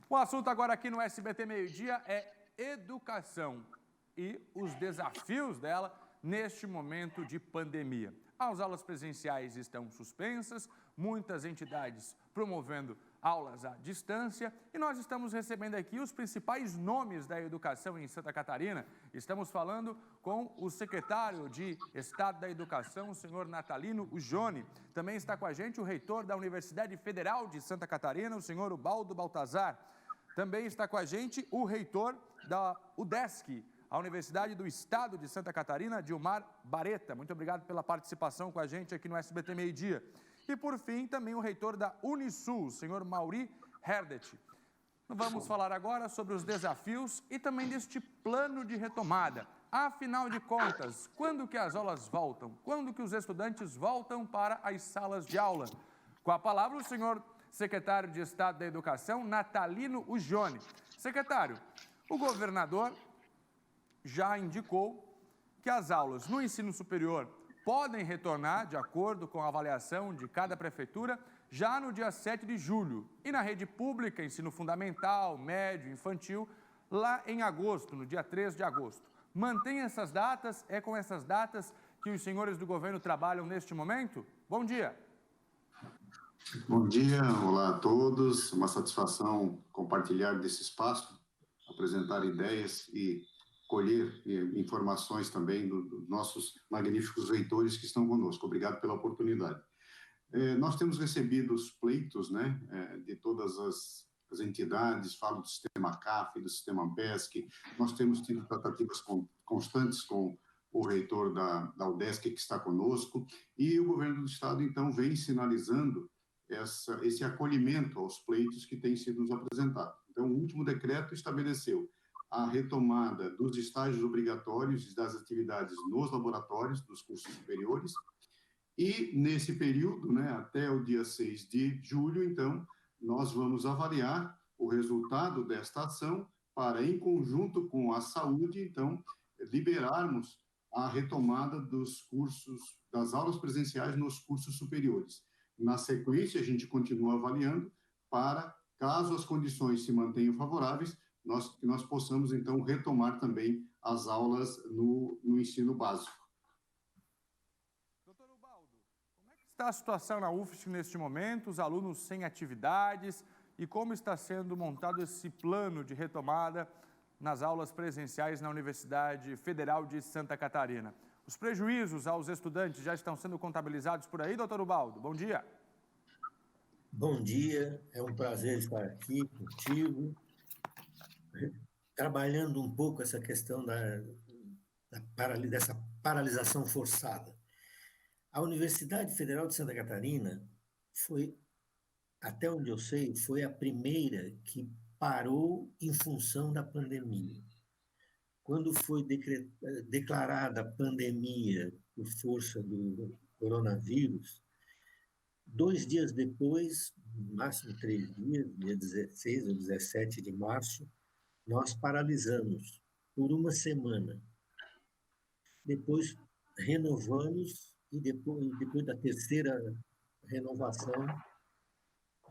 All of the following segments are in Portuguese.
O assunto agora aqui no SBT Meio-Dia é educação e os desafios dela neste momento de pandemia. As aulas presenciais estão suspensas, muitas entidades promovendo aulas à distância e nós estamos recebendo aqui os principais nomes da educação em Santa Catarina. Estamos falando com o secretário de Estado da Educação, o senhor Natalino Ujoni. Também está com a gente o reitor da Universidade Federal de Santa Catarina, o senhor Ubaldo Baltazar. Também está com a gente o reitor da UDESC, a Universidade do Estado de Santa Catarina, Dilmar Bareta. Muito obrigado pela participação com a gente aqui no SBT Meio-Dia. E, por fim, também o reitor da Unisul, o senhor Mauri Herdet. Vamos falar agora sobre os desafios e também deste plano de retomada. Afinal de contas, quando que as aulas voltam? Quando que os estudantes voltam para as salas de aula? Com a palavra, o senhor secretário de Estado da Educação, Natalino Ujoni. Secretário, o governador já indicou que as aulas no ensino superior podem retornar, de acordo com a avaliação de cada prefeitura, já no dia 7 de julho. E na rede pública, ensino fundamental, médio, infantil, lá em agosto, no dia 3 de agosto. Mantém essas datas? É com essas datas que os senhores do governo trabalham neste momento? Bom dia. Bom dia, olá a todos. Uma satisfação compartilhar desse espaço, apresentar ideias e colher informações também dos nossos magníficos reitores que estão conosco. Obrigado pela oportunidade. Nós temos recebido os pleitos, né, de todas as entidades, falo do sistema CAF, do sistema BESC. Nós temos tido tratativas constantes com o reitor da UDESC, que está conosco, e o governo do estado, então, vem sinalizando esse acolhimento aos pleitos que têm sido nos apresentados. Então, o último decreto estabeleceu a retomada dos estágios obrigatórios e das atividades nos laboratórios dos cursos superiores, e nesse período, né, até o dia 6 de julho, então, nós vamos avaliar o resultado desta ação para, em conjunto com a saúde, então, liberarmos a retomada dos cursos, das aulas presenciais nos cursos superiores. Na sequência, a gente continua avaliando para, caso as condições se mantenham favoráveis, nós possamos, então, retomar também as aulas no ensino básico. Doutor Ubaldo, como é que está a situação na UFSC neste momento, os alunos sem atividades e como está sendo montado esse plano de retomada nas aulas presenciais na Universidade Federal de Santa Catarina? Os prejuízos aos estudantes já estão sendo contabilizados por aí, doutor Ubaldo? Bom dia. Bom dia, é um prazer estar aqui contigo, trabalhando um pouco essa questão dessa paralisação forçada. A Universidade Federal de Santa Catarina foi, até onde eu sei, foi a primeira que parou em função da pandemia. Quando foi declarada a pandemia por força do coronavírus, 2 dias depois, no máximo 3 dias, dia 16 ou 17 de março, nós paralisamos por uma semana. Depois renovamos e depois da terceira renovação,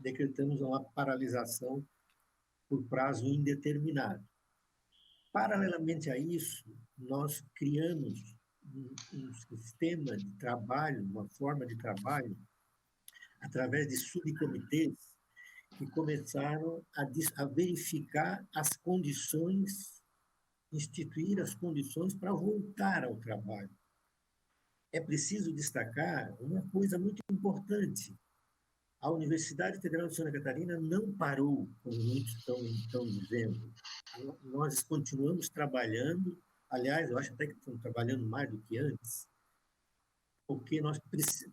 decretamos uma paralisação por prazo indeterminado. Paralelamente a isso, nós criamos um sistema de trabalho, uma forma de trabalho, através de subcomitês que começaram a verificar as condições, instituir as condições para voltar ao trabalho. É preciso destacar uma coisa muito importante. A Universidade Federal de Santa Catarina não parou, como muitos estão dizendo. Nós continuamos trabalhando, aliás, eu acho até que estamos trabalhando mais do que antes, porque nós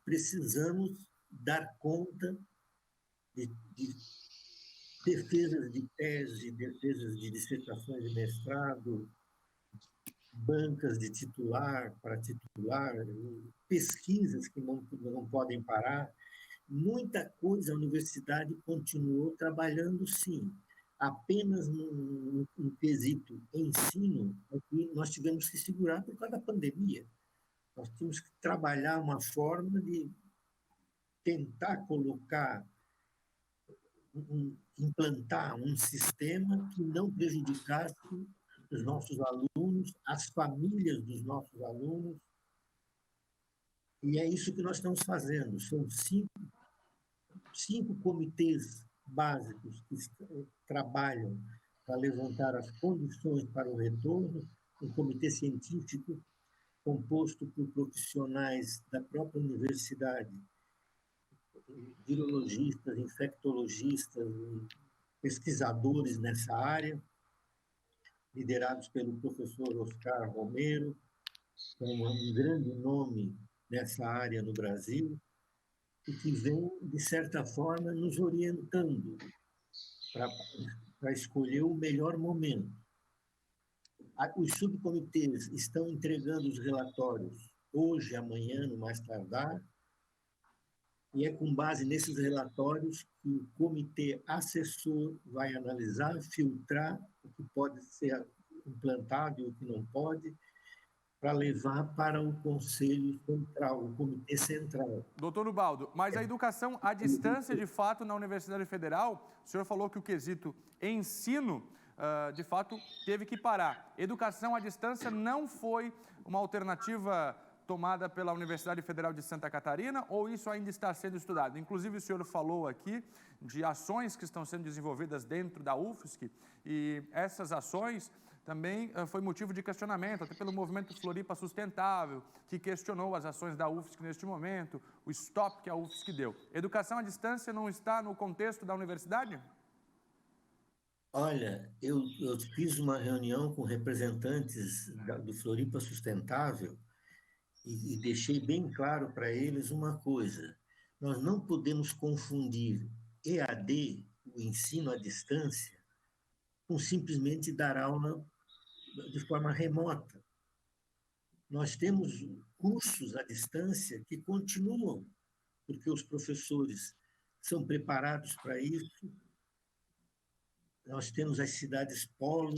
precisamos dar conta de defesas de tese, defesas de dissertações de mestrado, bancas de titular para titular, pesquisas que não podem parar. Muita coisa a universidade continuou trabalhando, sim. Apenas no quesito ensino, nós tivemos que segurar por causa da pandemia. Nós tínhamos que trabalhar uma forma de tentar colocar implantar um sistema que não prejudicasse os nossos alunos, as famílias dos nossos alunos, e é isso que nós estamos fazendo. São cinco comitês básicos que trabalham para levantar as condições para o retorno, um comitê científico composto por profissionais da própria universidade, virologistas, infectologistas, pesquisadores nessa área, liderados pelo professor Oscar Romero, que é um grande nome nessa área no Brasil, e que vem, de certa forma, nos orientando para escolher o melhor momento. Os subcomitês estão entregando os relatórios hoje, amanhã, no mais tardar, e é com base nesses relatórios que o comitê assessor vai analisar, filtrar o que pode ser implantado e o que não pode, para levar para o Conselho Central, o Comitê Central. Doutor Ubaldo, mas a educação à distância, de fato, na Universidade Federal, o senhor falou que o quesito ensino, de fato, teve que parar. Educação à distância não foi uma alternativa tomada pela Universidade Federal de Santa Catarina, ou isso ainda está sendo estudado? Inclusive, o senhor falou aqui de ações que estão sendo desenvolvidas dentro da UFSC, e essas ações também foi motivo de questionamento, até pelo movimento Floripa Sustentável, que questionou as ações da UFSC neste momento, o stop que a UFSC deu. Educação à distância não está no contexto da universidade? Olha, eu fiz uma reunião com representantes do Floripa Sustentável e deixei bem claro para eles uma coisa: nós não podemos confundir EAD, o ensino à distância, com simplesmente dar aula de forma remota. Nós temos cursos à distância que continuam, porque os professores são preparados para isso. Nós temos as cidades polo,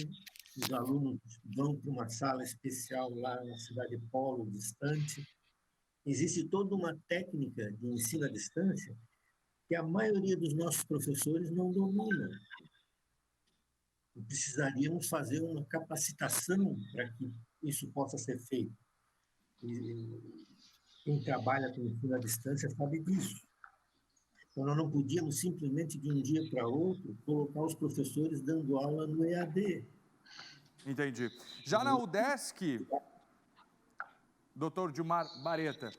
os alunos vão para uma sala especial lá na cidade polo, distante. Existe toda uma técnica de ensino à distância que a maioria dos nossos professores não domina. Precisaríamos fazer uma capacitação para que isso possa ser feito. E quem trabalha com ensino à distância sabe disso. Então, nós não podíamos simplesmente, de um dia para outro, colocar os professores dando aula no EAD. Entendi. Já na UDESC, doutor Gilmar Bareta,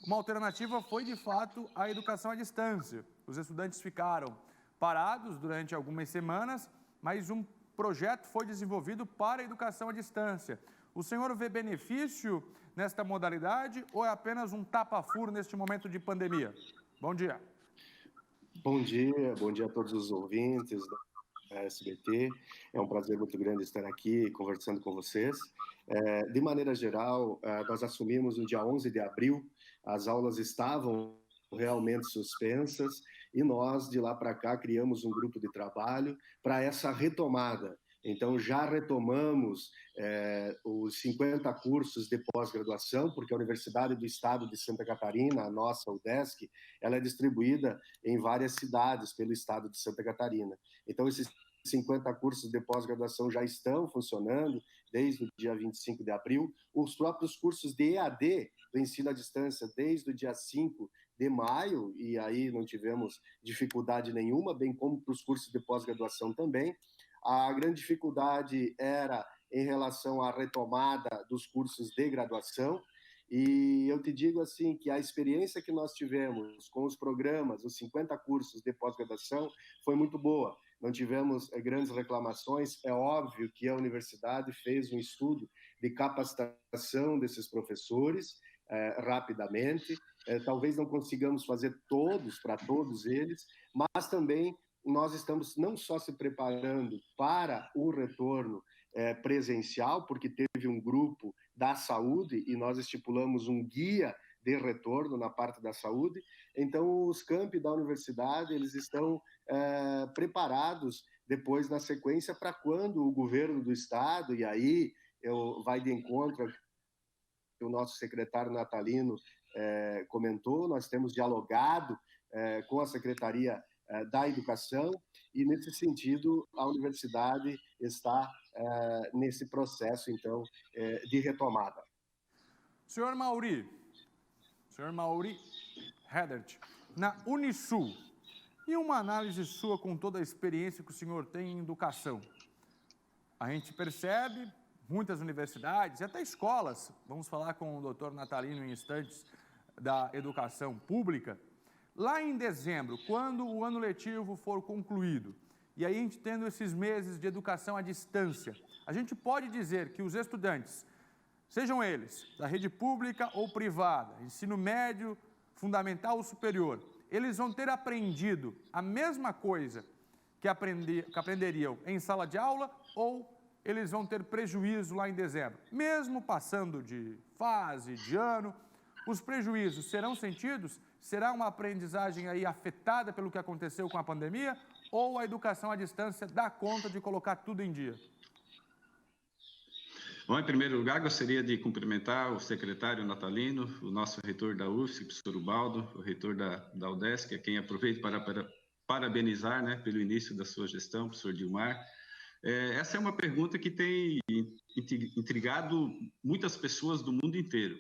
uma alternativa foi, de fato, a educação à distância. Os estudantes ficaram parados durante algumas semanas, mas um projeto foi desenvolvido para a educação à distância. O senhor vê benefício nesta modalidade ou é apenas um tapa-furo neste momento de pandemia? Bom dia. Bom dia a todos os ouvintes da SBT. É um prazer muito grande estar aqui conversando com vocês. De maneira geral, nós assumimos no dia 11 de abril, as aulas estavam realmente suspensas e nós, de lá para cá, criamos um grupo de trabalho para essa retomada. Então, já retomamos os 50 cursos de pós-graduação, porque a Universidade do Estado de Santa Catarina, a nossa UDESC, ela é distribuída em várias cidades pelo Estado de Santa Catarina. Então, esses 50 cursos de pós-graduação já estão funcionando desde o dia 25 de abril. Os próprios cursos de EAD, do ensino à distância, desde o dia 5 de maio, e aí não tivemos dificuldade nenhuma, bem como para os cursos de pós-graduação também. A grande dificuldade era em relação à retomada dos cursos de graduação, e eu te digo assim que a experiência que nós tivemos com os programas, os 50 cursos de pós-graduação, foi muito boa. Não tivemos grandes reclamações. É óbvio que a universidade fez um estudo de capacitação desses professores rapidamente. Talvez não consigamos fazer todos, para todos eles, mas também nós estamos não só se preparando para o retorno presencial, porque teve um grupo da saúde e nós estipulamos um guia de retorno na parte da saúde. Então, os campi da universidade, eles estão preparados depois, na sequência, para quando o governo do estado, e aí vai de encontro ao que o nosso secretário natalino comentou, nós temos dialogado com a Secretaria da educação, e, nesse sentido, a universidade está nesse processo, então, de retomada. Senhor Mauri Hedert, na Unisul, e uma análise sua com toda a experiência que o senhor tem em educação. A gente percebe muitas universidades e até escolas, vamos falar com o doutor Natalino em instantes, da educação pública, lá em dezembro, quando o ano letivo for concluído, e aí a gente tendo esses meses de educação à distância, a gente pode dizer que os estudantes, sejam eles da rede pública ou privada, ensino médio, fundamental ou superior, eles vão ter aprendido a mesma coisa que aprenderiam em sala de aula, ou eles vão ter prejuízo lá em dezembro? Mesmo passando de fase, de ano, os prejuízos serão sentidos? Será uma aprendizagem aí afetada pelo que aconteceu com a pandemia? Ou a educação à distância dá conta de colocar tudo em dia? Bom, em primeiro lugar, gostaria de cumprimentar o secretário Natalino, o nosso reitor da UFSC, professor Ubaldo, o reitor da UDESC, a quem aproveito para parabenizar, né, pelo início da sua gestão, professor Dilmar. Essa é uma pergunta que tem intrigado muitas pessoas do mundo inteiro.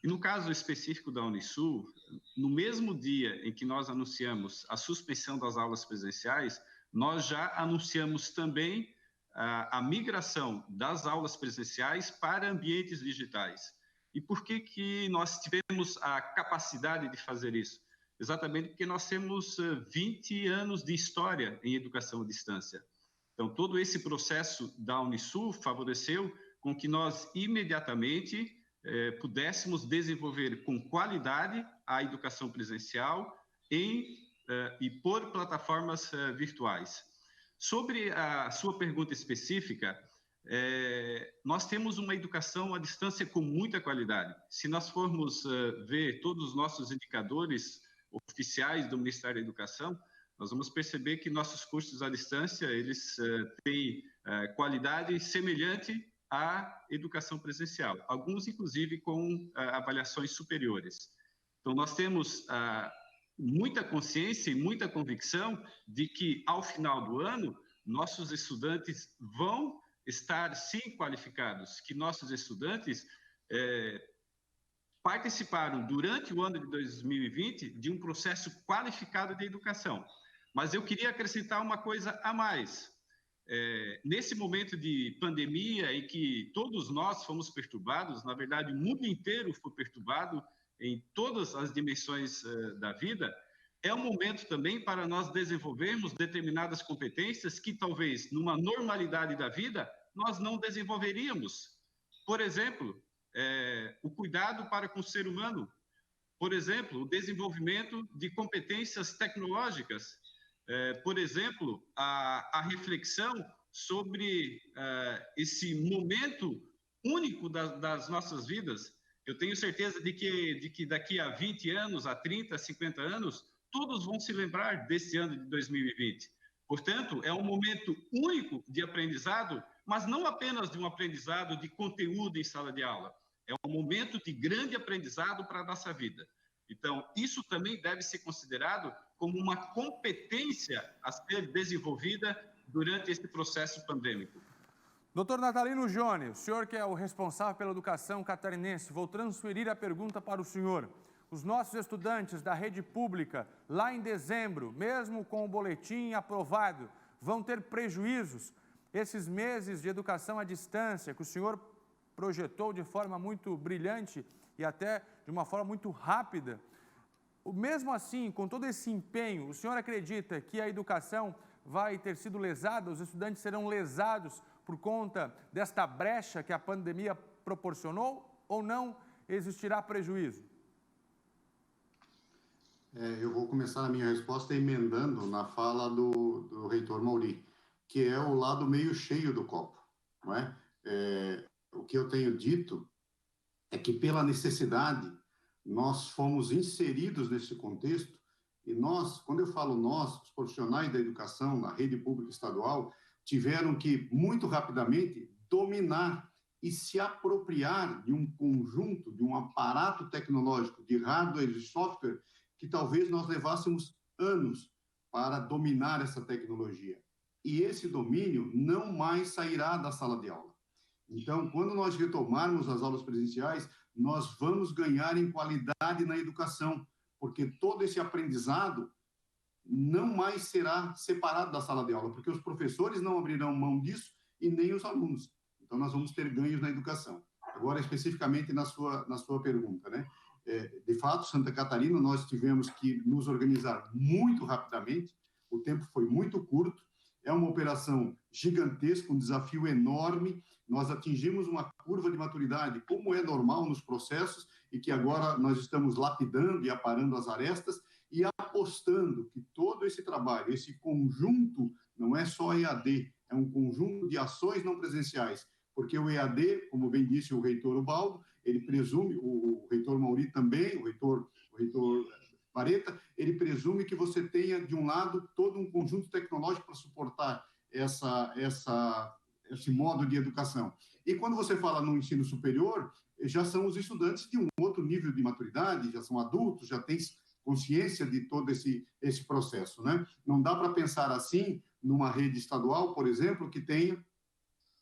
E no caso específico da Unisul, no mesmo dia em que nós anunciamos a suspensão das aulas presenciais, nós já anunciamos também a migração das aulas presenciais para ambientes digitais. E por que nós tivemos a capacidade de fazer isso? Exatamente porque nós temos 20 anos de história em educação à distância. Então, todo esse processo da Unisul favoreceu com que nós imediatamente pudéssemos desenvolver com qualidade a educação presencial e por plataformas virtuais. Sobre a sua pergunta específica, nós temos uma educação à distância com muita qualidade. Se nós formos ver todos os nossos indicadores oficiais do Ministério da Educação, nós vamos perceber que nossos cursos à distância, eles têm qualidade semelhante à educação presencial, alguns inclusive com avaliações superiores. Então, nós temos muita consciência e muita convicção de que, ao final do ano, nossos estudantes vão estar, sim, qualificados, que nossos estudantes participaram, durante o ano de 2020, de um processo qualificado de educação. Mas eu queria acrescentar uma coisa a mais. Nesse momento de pandemia em que todos nós fomos perturbados, na verdade, o mundo inteiro foi perturbado em todas as dimensões da vida, é um momento também para nós desenvolvermos determinadas competências que talvez, numa normalidade da vida, nós não desenvolveríamos. Por exemplo, o cuidado para com o ser humano. Por exemplo, o desenvolvimento de competências tecnológicas. Por exemplo, a reflexão sobre esse momento único das nossas vidas. Eu tenho certeza de que daqui a 20 anos, a 30, 50 anos, todos vão se lembrar desse ano de 2020. Portanto, é um momento único de aprendizado, mas não apenas de um aprendizado de conteúdo em sala de aula. É um momento de grande aprendizado para a nossa vida. Então, isso também deve ser considerado como uma competência a ser desenvolvida durante esse processo pandêmico. Doutor Natalino Jone, o senhor que é o responsável pela educação catarinense, vou transferir a pergunta para o senhor. Os nossos estudantes da rede pública, lá em dezembro, mesmo com o boletim aprovado, vão ter prejuízos? Esses meses de educação à distância que o senhor projetou de forma muito brilhante e até de uma forma muito rápida, mesmo assim, com todo esse empenho, o senhor acredita que a educação vai ter sido lesada, os estudantes serão lesados por conta desta brecha que a pandemia proporcionou, ou não existirá prejuízo? Eu vou começar a minha resposta emendando na fala do reitor Mauri, que é o lado meio cheio do copo, não é? O que eu tenho dito é que, pela necessidade, nós fomos inseridos nesse contexto, e nós, quando eu falo nós, os profissionais da educação na rede pública estadual, tiveram que, muito rapidamente, dominar e se apropriar de um conjunto, de um aparato tecnológico, de hardware e software, que talvez nós levássemos anos para dominar essa tecnologia. E esse domínio não mais sairá da sala de aula. Então, quando nós retomarmos as aulas presenciais, nós vamos ganhar em qualidade na educação, porque todo esse aprendizado não mais será separado da sala de aula, porque os professores não abrirão mão disso e nem os alunos. Então, nós vamos ter ganhos na educação. Agora, especificamente na sua pergunta, né? De fato, Santa Catarina, nós tivemos que nos organizar muito rapidamente, o tempo foi muito curto, é uma operação gigantesca, um desafio enorme, nós atingimos uma curva de maturidade, como é normal nos processos, e que agora nós estamos lapidando e aparando as arestas, e apostando que todo esse trabalho, esse conjunto, não é só EAD, é um conjunto de ações não presenciais, porque o EAD, como bem disse o reitor Ubaldo, ele presume, o reitor Mauri também, o reitor Vareta, ele presume que você tenha, de um lado, todo um conjunto tecnológico para suportar esse modo de educação. E quando você fala no ensino superior, já são os estudantes de um outro nível de maturidade, já são adultos, já têm consciência de todo esse processo, né? Não dá para pensar assim numa rede estadual, por exemplo, que tenha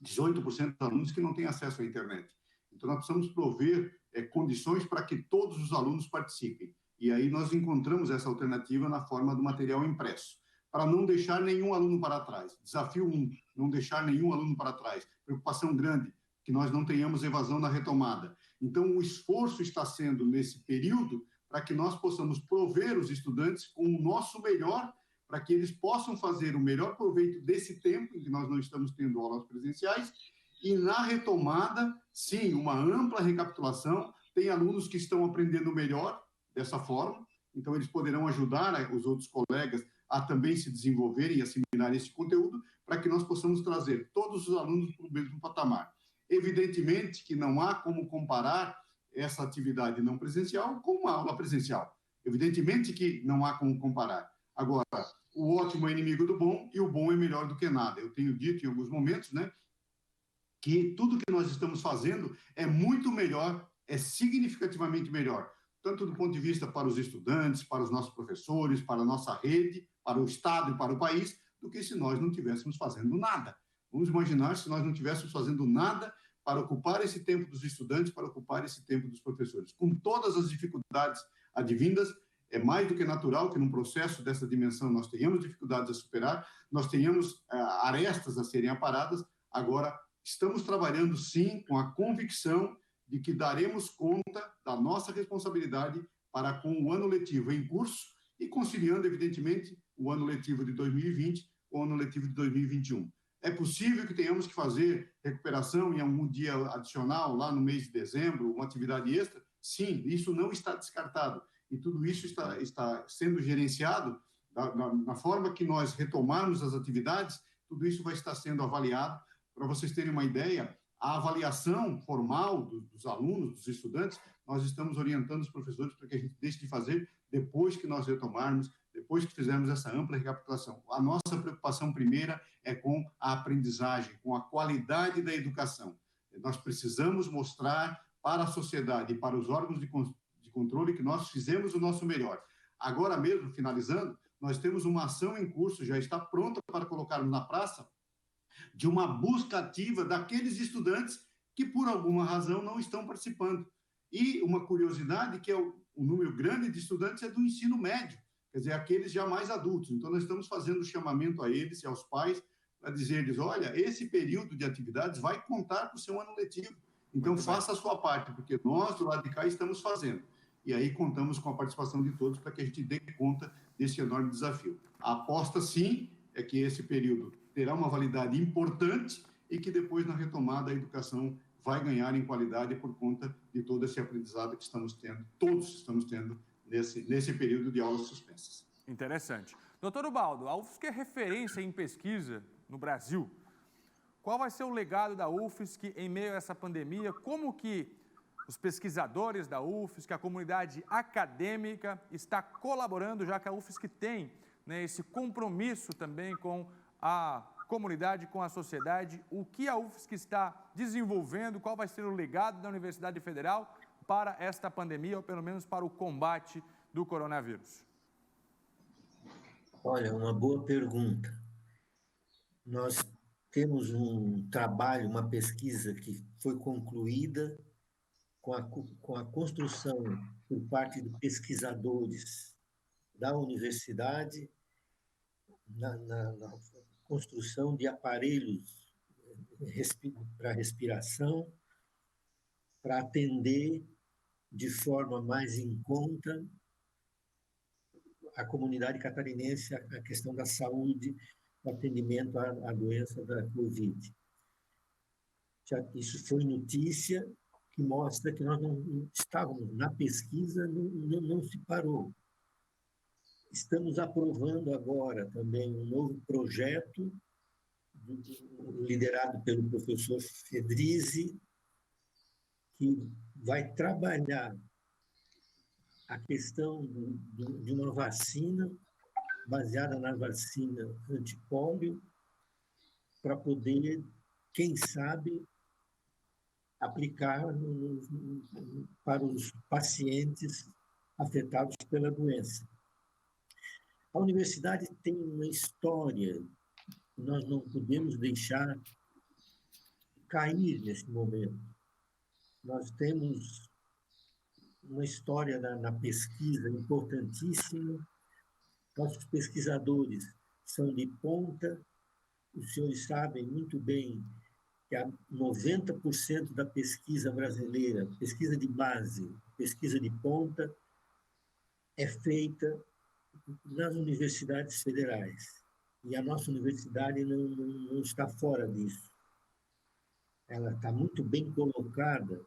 18% dos alunos que não têm acesso à internet. Então, nós precisamos prover condições para que todos os alunos participem. E aí nós encontramos essa alternativa na forma do material impresso, para não deixar nenhum aluno para trás. Desafio 1, não deixar nenhum aluno para trás. Preocupação grande, que nós não tenhamos evasão na retomada. Então, o esforço está sendo, nesse período, para que nós possamos prover os estudantes com o nosso melhor, para que eles possam fazer o melhor proveito desse tempo em que nós não estamos tendo aulas presenciais, e na retomada, sim, uma ampla recapitulação, tem alunos que estão aprendendo melhor dessa forma, então eles poderão ajudar os outros colegas a também se desenvolverem e assimilar esse conteúdo, para que nós possamos trazer todos os alunos para o mesmo patamar. Evidentemente que não há como comparar essa atividade não presencial com uma aula presencial. Evidentemente que não há como comparar. Agora, o ótimo é inimigo do bom e o bom é melhor do que nada. Eu tenho dito em alguns momentos, né, que tudo que nós estamos fazendo é muito melhor, é significativamente melhor, tanto do ponto de vista para os estudantes, para os nossos professores, para a nossa rede, para o Estado e para o país, do que se nós não estivéssemos fazendo nada. Vamos imaginar se nós não estivéssemos fazendo nada para ocupar esse tempo dos estudantes, para ocupar esse tempo dos professores. Com todas as dificuldades advindas, é mais do que natural que num processo dessa dimensão nós tenhamos dificuldades a superar, nós tenhamos arestas a serem aparadas. Agora, estamos trabalhando, sim, com a convicção de que daremos conta da nossa responsabilidade para com o ano letivo em curso e conciliando, evidentemente, o ano letivo de 2020 com o ano letivo de 2021. É possível que tenhamos que fazer recuperação em algum dia adicional, lá no mês de dezembro, uma atividade extra? Sim, isso não está descartado. E tudo isso está sendo gerenciado na forma que nós retomarmos as atividades, tudo isso vai estar sendo avaliado. Para vocês terem uma ideia, a avaliação formal dos alunos, dos estudantes, nós estamos orientando os professores para que a gente deixe de fazer depois que nós retomarmos, depois que fizermos essa ampla recapitulação. A nossa preocupação primeira é com a aprendizagem, com a qualidade da educação. Nós precisamos mostrar para a sociedade e para os órgãos de controle que nós fizemos o nosso melhor. Agora mesmo, finalizando, nós temos uma ação em curso, já está pronta para colocarmos na praça, de uma busca ativa daqueles estudantes que, por alguma razão, não estão participando. E uma curiosidade que é o número grande de estudantes é do ensino médio, quer dizer, aqueles já mais adultos. Então, nós estamos fazendo o chamamento a eles e aos pais para dizer-lhes, olha, esse período de atividades vai contar para o seu ano letivo. Então, faça a sua parte, porque nós, do lado de cá, estamos fazendo. E aí contamos com a participação de todos para que a gente dê conta desse enorme desafio. A aposta, sim, é que esse período terá uma validade importante e que depois, na retomada, a educação vai ganhar em qualidade por conta de todo esse aprendizado que estamos tendo, todos estamos tendo nesse período de aulas suspensas. Interessante. Doutor Ubaldo, a UFSC é referência em pesquisa no Brasil. Qual vai ser o legado da UFSC em meio a essa pandemia? Como que os pesquisadores da UFSC, a comunidade acadêmica está colaborando, já que a UFSC tem, né, esse compromisso também com a comunidade, com a sociedade? O que a UFSC está desenvolvendo? Qual vai ser o legado da Universidade Federal para esta pandemia, ou pelo menos para o combate do coronavírus? Olha, uma boa pergunta. Nós temos um trabalho, uma pesquisa que foi concluída com a construção por parte de pesquisadores da universidade na construção de aparelhos para respiração, para atender de forma mais em conta a comunidade catarinense a questão da saúde, o atendimento à doença da Covid. Isso foi notícia que mostra que nós não estávamos na pesquisa, não se parou. Estamos aprovando agora também um novo projeto liderado pelo professor Fedrizzi, que vai trabalhar a questão de uma vacina baseada na vacina antipólio para poder, quem sabe, aplicar para os pacientes afetados pela doença. A universidade tem uma história que nós não podemos deixar cair nesse momento. Nós temos uma história na pesquisa importantíssima. Nossos pesquisadores são de ponta. Os senhores sabem muito bem que 90% da pesquisa brasileira, pesquisa de base, pesquisa de ponta, é feita nas universidades federais. E a nossa universidade não está fora disso. Ela está muito bem colocada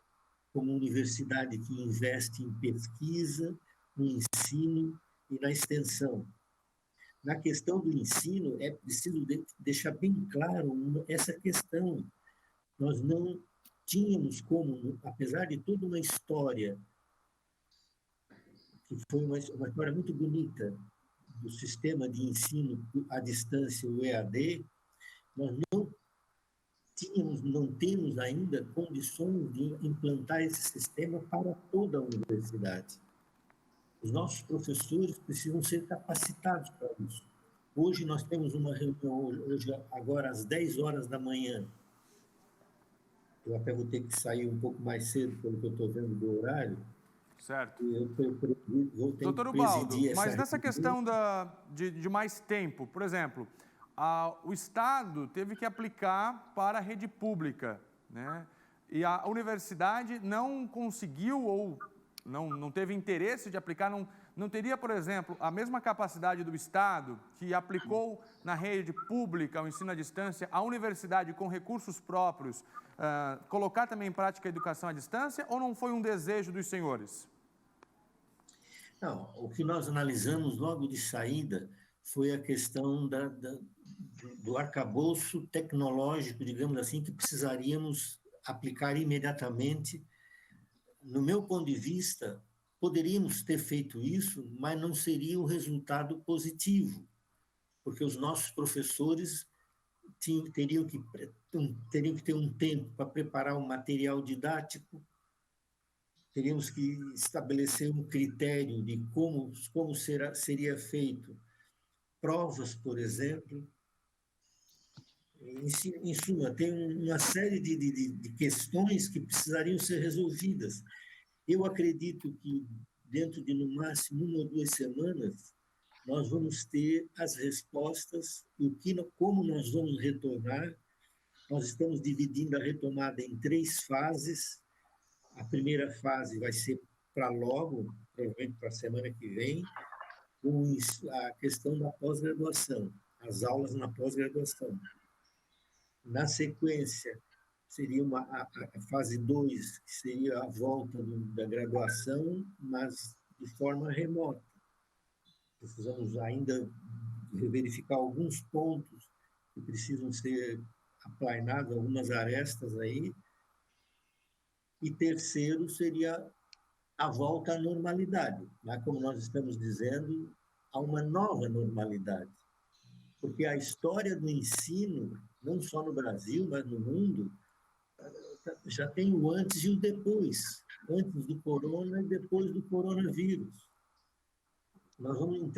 como universidade que investe em pesquisa, no ensino e na extensão. Na questão do ensino, é preciso deixar bem claro essa questão. Nós não tínhamos como, apesar de toda uma história, que foi uma história muito bonita, do sistema de ensino à distância, o EAD, nós não temos ainda condições de implantar esse sistema para toda a universidade. Os nossos professores precisam ser capacitados para isso. Hoje nós temos uma reunião, agora às 10 horas da manhã. Eu até vou ter que sair um pouco mais cedo, pelo que eu estou vendo do horário. Certo. Vou ter Doutor que Ubaldo, presidir mas essa nessa reunião. questão de mais tempo, por exemplo, o Estado teve que aplicar para a rede pública, né? E a universidade não conseguiu ou não teve interesse de aplicar, não teria, por exemplo, a mesma capacidade do Estado, que aplicou na rede pública o ensino à distância, a universidade com recursos próprios, colocar também em prática a educação à distância, ou não foi um desejo dos senhores? Não, o que nós analisamos logo de saída foi a questão do arcabouço tecnológico, digamos assim, que precisaríamos aplicar imediatamente. No meu ponto de vista, poderíamos ter feito isso, mas não seria um resultado positivo, porque os nossos professores teriam que ter um tempo para preparar um material didático, teríamos que estabelecer um critério de como seria feito provas, por exemplo. Em suma, tem uma série de questões que precisariam ser resolvidas. Eu acredito que dentro de, no máximo, 1 ou 2 semanas, nós vamos ter as respostas e como nós vamos retornar. Nós estamos dividindo a retomada em 3 fases. A primeira fase vai ser para logo, provavelmente para a semana que vem, com a questão da pós-graduação, as aulas na pós-graduação. Na sequência, seria a fase 2, que seria a volta da graduação, mas de forma remota. Precisamos ainda verificar alguns pontos que precisam ser aplainados, algumas arestas aí. E terceiro seria a volta à normalidade, né? Como nós estamos dizendo, a uma nova normalidade. Porque a história do ensino, não só no Brasil, mas no mundo, já tem o antes e o depois. Antes do corona e depois do coronavírus. Nós vamos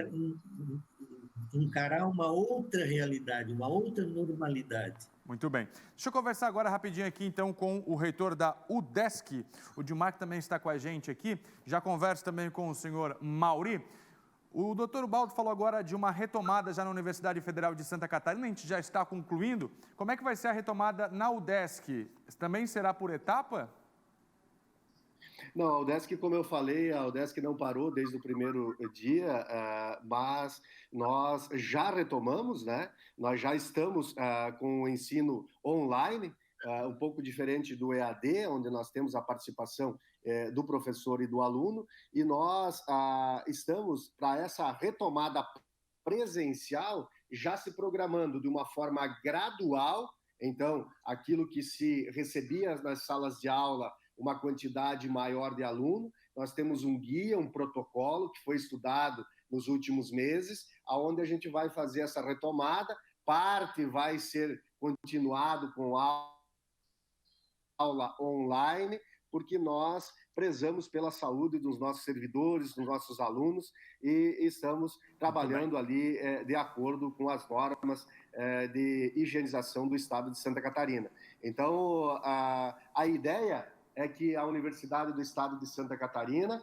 encarar uma outra realidade, uma outra normalidade. Muito bem. Deixa eu conversar agora rapidinho aqui, então, com o reitor da UDESC. O Dilmar também está com a gente aqui. Já converso também com o senhor Mauri. O doutor Ubaldo falou agora de uma retomada já na Universidade Federal de Santa Catarina. A gente já está concluindo. Como é que vai ser a retomada na UDESC? Também será por etapa? Não, a UDESC, como eu falei, a UDESC não parou desde o primeiro dia, mas nós já retomamos, né? Nós já estamos com o ensino online, um pouco diferente do EAD, onde nós temos a participação do professor e do aluno, e nós estamos para essa retomada presencial já se programando de uma forma gradual. Então, aquilo que se recebia nas salas de aula, uma quantidade maior de aluno, nós temos um guia, um protocolo que foi estudado nos últimos meses, aonde a gente vai fazer essa retomada, parte vai ser continuado com aula online, porque nós prezamos pela saúde dos nossos servidores, dos nossos alunos, e estamos trabalhando ali de acordo com as normas de higienização do estado de Santa Catarina. Então, a ideia é que a Universidade do Estado de Santa Catarina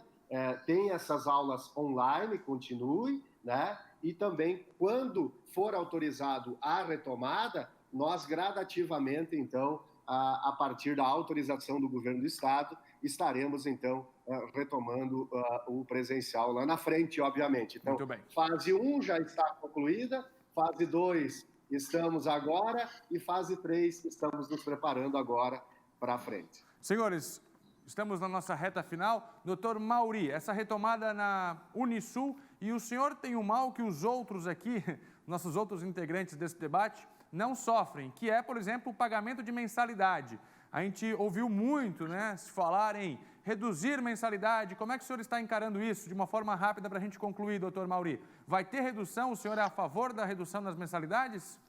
tenha essas aulas online, continue, né? E também, quando for autorizado a retomada, nós gradativamente, então, a partir da autorização do governo do Estado, estaremos, então, retomando o presencial lá na frente, obviamente. Então, fase 1 já está concluída, fase 2 estamos agora, e fase 3 estamos nos preparando agora para frente. Senhores, estamos na nossa reta final. Doutor Mauri, essa retomada na Unisul, e o senhor tem o mal que os outros aqui, nossos outros integrantes desse debate, não sofrem, que é, por exemplo, o pagamento de mensalidade. A gente ouviu muito, né, se falar em reduzir mensalidade. Como é que o senhor está encarando isso de uma forma rápida para a gente concluir, doutor Mauri? Vai ter redução? O senhor é a favor da redução das mensalidades?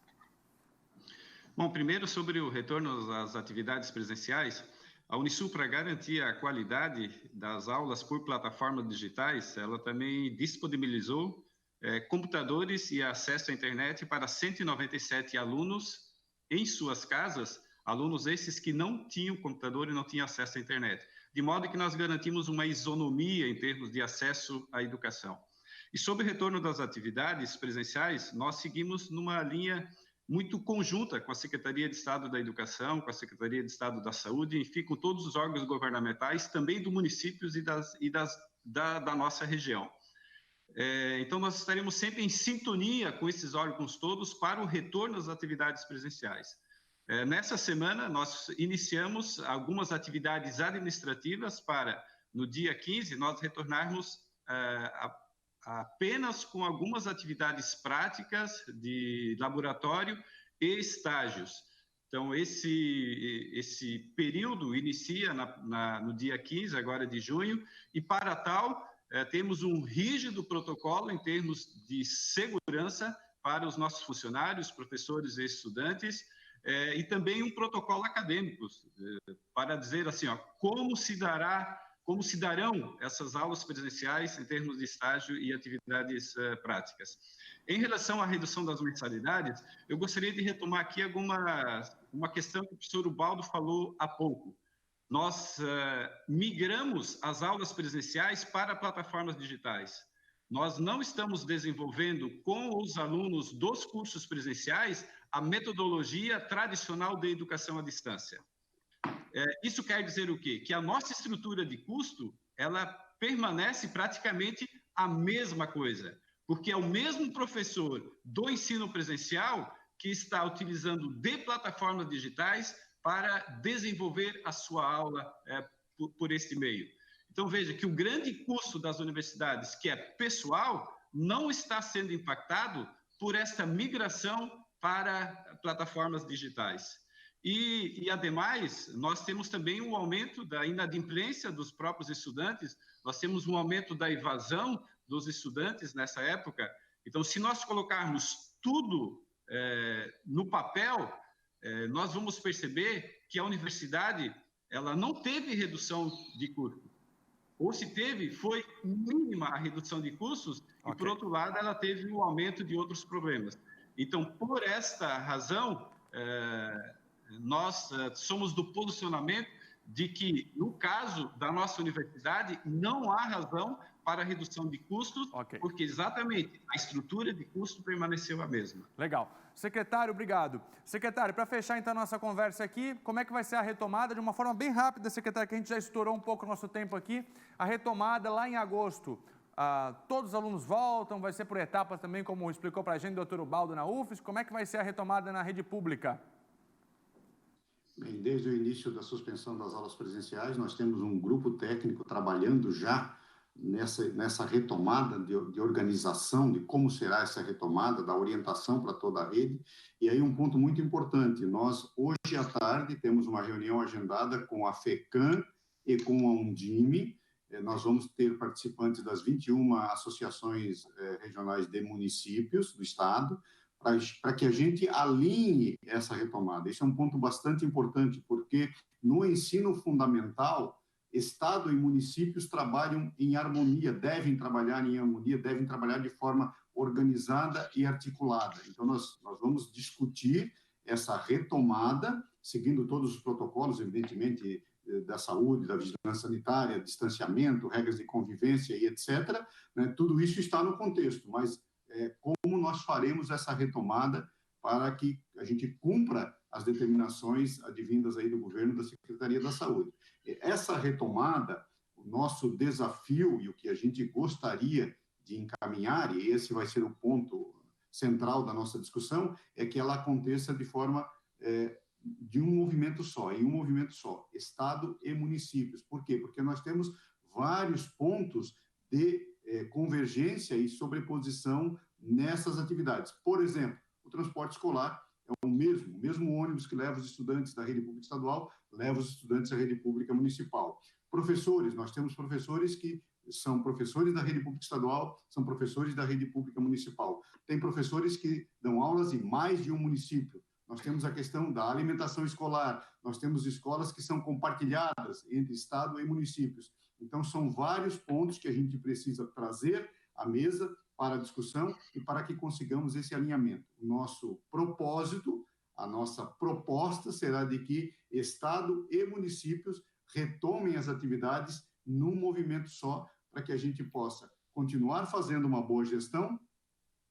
Bom, primeiro sobre o retorno às atividades presenciais, a Unisul, para garantir a qualidade das aulas por plataformas digitais, ela também disponibilizou computadores e acesso à internet para 197 alunos em suas casas, alunos esses que não tinham computador e não tinham acesso à internet, de modo que nós garantimos uma isonomia em termos de acesso à educação. E sobre o retorno das atividades presenciais, nós seguimos numa linha muito conjunta com a Secretaria de Estado da Educação, com a Secretaria de Estado da Saúde, enfim, com todos os órgãos governamentais, também dos municípios da nossa região. Então, nós estaremos sempre em sintonia com esses órgãos todos para o retorno às atividades presenciais. Nessa semana, nós iniciamos algumas atividades administrativas para, no dia 15, nós retornarmos apenas com algumas atividades práticas de laboratório e estágios. Então, esse período inicia no dia 15, agora de junho, e para tal, temos um rígido protocolo em termos de segurança para os nossos funcionários, professores e estudantes, e também um protocolo acadêmico, para dizer assim, como se darão essas aulas presenciais em termos de estágio e atividades práticas. Em relação à redução das mensalidades, eu gostaria de retomar aqui uma questão que o professor Ubaldo falou há pouco. Nós migramos as aulas presenciais para plataformas digitais. Nós não estamos desenvolvendo com os alunos dos cursos presenciais a metodologia tradicional de educação à distância. Isso quer dizer o quê? Que a nossa estrutura de custo, ela permanece praticamente a mesma coisa, porque é o mesmo professor do ensino presencial que está utilizando de plataformas digitais para desenvolver a sua aula por este meio. Então, veja que o grande custo das universidades, que é pessoal, não está sendo impactado por esta migração para plataformas digitais. E, ademais, nós temos também um aumento da inadimplência dos próprios estudantes, nós temos um aumento da evasão dos estudantes nessa época. Então, se nós colocarmos tudo no papel, nós vamos perceber que a universidade ela não teve redução de custo. ou se teve, foi mínima a redução de custos, e, por outro lado, ela teve o aumento de outros problemas. Então, por esta razão, nós somos do posicionamento de que, no caso da nossa universidade, não há razão para a redução de custos, porque exatamente a estrutura de custo permaneceu a mesma. Legal. Secretário, obrigado. Secretário, para fechar então a nossa conversa aqui, como é que vai ser a retomada? De uma forma bem rápida, secretário, que a gente já estourou um pouco o nosso tempo aqui, a retomada lá em agosto. Todos os alunos voltam, vai ser por etapas também, como explicou para a gente o doutor Ubaldo na UFSC. Como é que vai ser a retomada na rede pública? Bem, desde o início da suspensão das aulas presenciais, nós temos um grupo técnico trabalhando já nessa retomada de organização, de como será essa retomada, da orientação para toda a rede. E aí um ponto muito importante, nós hoje à tarde temos uma reunião agendada com a FECAM e com a Undime. Nós vamos ter participantes das 21 associações regionais de municípios do estado, para que a gente alinhe essa retomada. Isso é um ponto bastante importante, porque no ensino fundamental, Estado e municípios trabalham em harmonia, devem trabalhar em harmonia, devem trabalhar de forma organizada e articulada. Então, nós vamos discutir essa retomada, seguindo todos os protocolos, evidentemente, da saúde, da vigilância sanitária, distanciamento, regras de convivência e etc. Tudo isso está no contexto, mas como nós faremos essa retomada para que a gente cumpra as determinações advindas aí do governo, da Secretaria da Saúde. Essa retomada, o nosso desafio e o que a gente gostaria de encaminhar, e esse vai ser o ponto central da nossa discussão, é que ela aconteça de forma de um movimento só, em um movimento só, Estado e municípios. Por quê? Porque nós temos vários pontos de convergência e sobreposição nessas atividades. Por exemplo, o transporte escolar é o mesmo ônibus que leva os estudantes da rede pública estadual, leva os estudantes da rede pública municipal. Professores, nós temos professores que são professores da rede pública estadual, são professores da rede pública municipal. Tem professores que dão aulas em mais de um município. Nós temos a questão da alimentação escolar, nós temos escolas que são compartilhadas entre estado e municípios. Então, são vários pontos que a gente precisa trazer à mesa para a discussão e para que consigamos esse alinhamento. O nosso propósito, a nossa proposta será de que Estado e municípios retomem as atividades num movimento só, para que a gente possa continuar fazendo uma boa gestão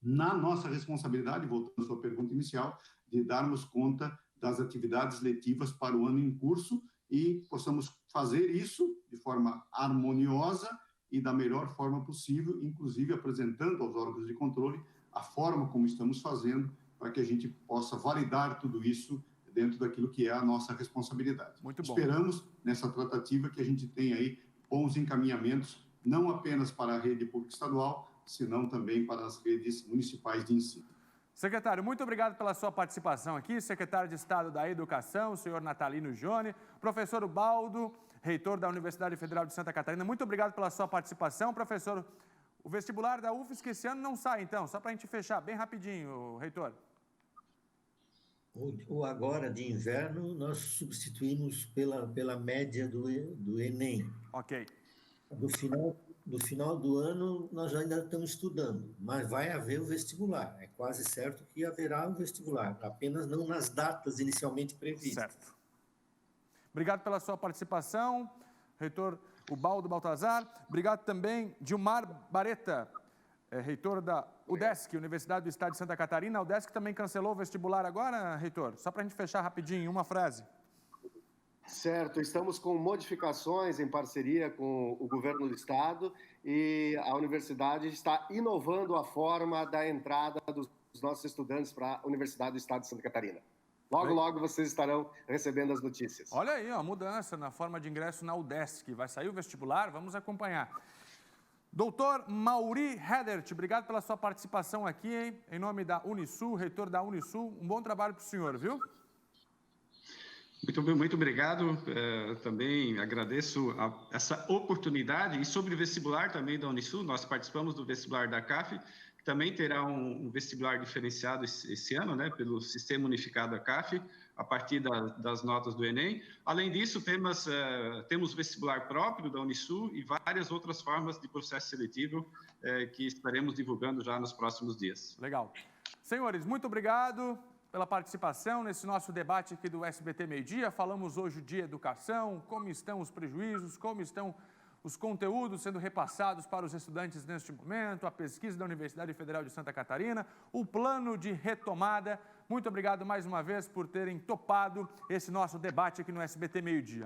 na nossa responsabilidade, voltando à sua pergunta inicial, de darmos conta das atividades letivas para o ano em curso e possamos fazer isso de forma harmoniosa e da melhor forma possível, inclusive apresentando aos órgãos de controle a forma como estamos fazendo, para que a gente possa validar tudo isso dentro daquilo que é a nossa responsabilidade. Muito bom. Esperamos, nessa tratativa, que a gente tenha aí bons encaminhamentos, não apenas para a rede pública estadual, senão também para as redes municipais de ensino. Secretário, muito obrigado pela sua participação aqui. Secretário de Estado da Educação, o senhor Natalino Jone, professor Ubaldo, reitor da Universidade Federal de Santa Catarina, muito obrigado pela sua participação. Professor, o vestibular da UFSC esse ano não sai, então, só para a gente fechar bem rapidinho, reitor. O agora de inverno nós substituímos pela média do Enem. Ok. Do final do ano nós ainda estamos estudando, mas vai haver o vestibular. É quase certo que haverá o vestibular, apenas não nas datas inicialmente previstas. Certo. Obrigado pela sua participação, reitor Ubaldo Baltazar. Obrigado também, Dilmar Bareta, reitor da UDESC, Universidade do Estado de Santa Catarina. A UDESC também cancelou o vestibular agora, reitor? Só para a gente fechar rapidinho, uma frase. Certo, estamos com modificações em parceria com o governo do estado e a universidade está inovando a forma da entrada dos nossos estudantes para a Universidade do Estado de Santa Catarina. Logo vocês estarão recebendo as notícias. Olha aí, ó, mudança na forma de ingresso na UDESC. Vai sair o vestibular, vamos acompanhar. Doutor Mauri Hedert, obrigado pela sua participação aqui, hein? Em nome da Unisul, reitor da Unisul. Um bom trabalho para o senhor, viu? Muito obrigado. Também agradeço essa oportunidade. E sobre o vestibular também da Unisul, nós participamos do vestibular da CAF, que também terá um vestibular diferenciado esse ano, né, pelo Sistema Unificado da CAF. a partir das notas do Enem. Além disso, temos vestibular próprio da Unisul e várias outras formas de processo seletivo que estaremos divulgando já nos próximos dias. Legal. Senhores, muito obrigado pela participação nesse nosso debate aqui do SBT Meio Dia. Falamos hoje de educação, como estão os prejuízos, como estão os conteúdos sendo repassados para os estudantes neste momento, a pesquisa da Universidade Federal de Santa Catarina, o plano de retomada. Muito obrigado mais uma vez por terem topado esse nosso debate aqui no SBT Meio Dia.